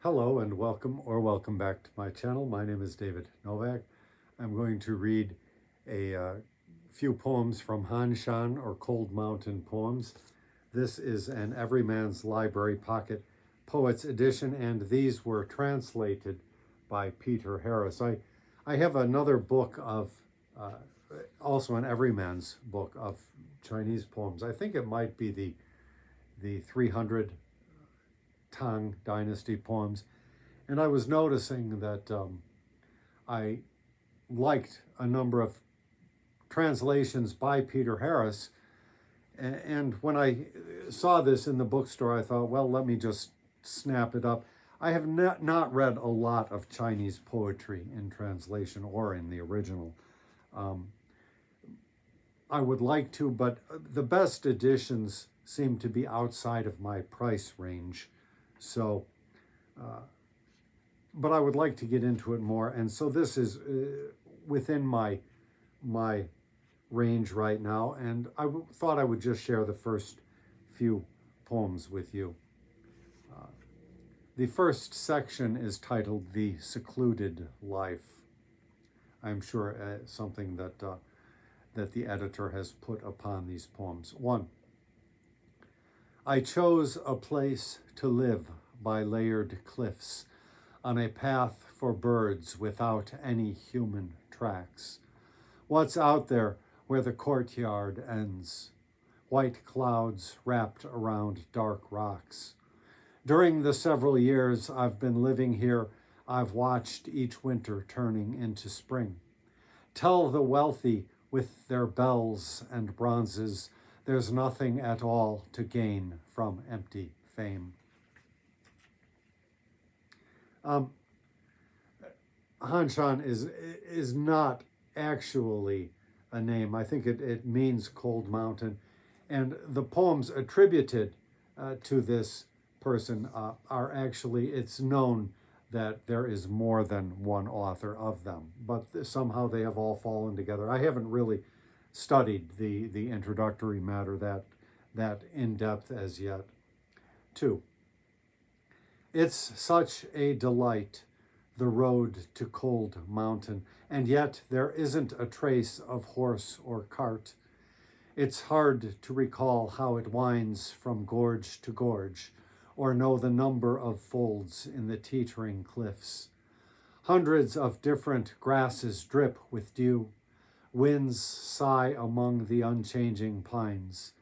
Hello and welcome back to my channel. My name is David Novak. I'm going to read a few poems from Hanshan, or Cold Mountain Poems. This is an Everyman's Library Pocket Poets edition, and these were translated by Peter Harris. I have another book of, also an Everyman's book of Chinese poems. I think it might be the 300 Tang Dynasty poems, and I was noticing that I liked a number of translations by Peter Harris, and when I saw this in the bookstore, I thought, well, let me just snap it up. I have not read a lot of Chinese poetry in translation or in the original. I would like to, but the best editions seem to be outside of my price range. So, but I would like to get into it more, and so this is within my range right now, and I thought I would just share the first few poems with you. The first section is titled "The Secluded Life." I'm sure something that that the editor has put upon these poems. 1. I chose a place to live by layered cliffs, on a path for birds without any human tracks. What's out there where the courtyard ends? White clouds wrapped around dark rocks. During the several years I've been living here, I've watched each winter turning into spring. Tell the wealthy with their bells and bronzes, there's nothing at all to gain from empty fame. Hanshan is not actually a name. I think it means cold mountain. And the poems attributed to this person are actually, it's known that there is more than one author of them, but somehow they have all fallen together. I haven't really studied the introductory matter that in depth as yet. 2. It's such a delight, the road to Cold Mountain, and yet there isn't a trace of horse or cart. It's hard to recall how it winds from gorge to gorge, or know the number of folds in the teetering cliffs. Hundreds of different grasses drip with dew. Winds sigh among the unchanging pines.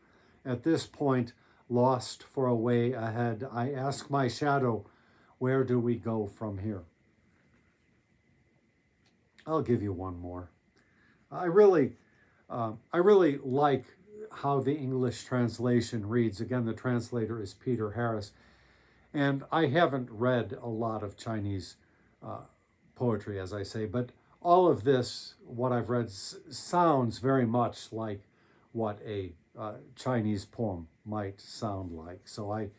At this point, lost for a way ahead, I ask my shadow, where do we go from here? I'll give you one more. I really like how the English translation reads. Again, the translator is Peter Harris. And I haven't read a lot of Chinese poetry, as I say, but all of this, what I've read, sounds very much like what a Chinese poem might sound like. So I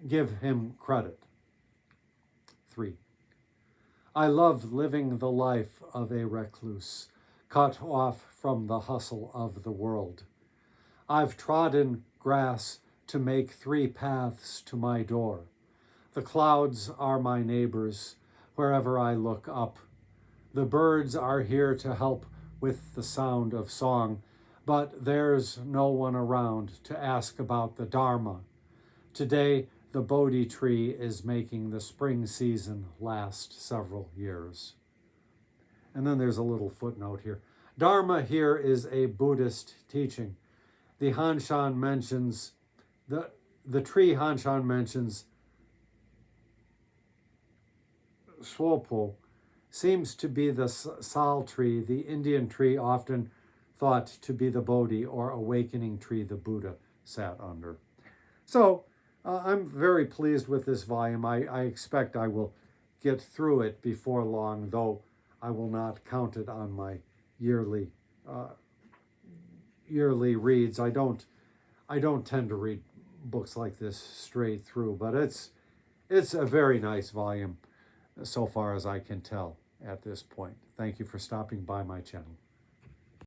give him credit. 3. I love living the life of a recluse, cut off from the hustle of the world. I've trodden grass to make 3 paths to my door. The clouds are my neighbors wherever I look up. The birds are here to help with the sound of song, but there's no one around to ask about the Dharma. Today, the Bodhi tree is making the spring season last several years. And then there's a little footnote here. Dharma here is a Buddhist teaching. The Hanshan mentions, the tree Hanshan mentions, Swopo, seems to be the sal tree, the Indian tree often thought to be the Bodhi or awakening tree the Buddha sat under. So I'm very pleased with this volume. I expect I will get through it before long, though I will not count it on my yearly reads. I don't tend to read books like this straight through, but it's a very nice volume so far as I can tell at this point. Thank you for stopping by my channel.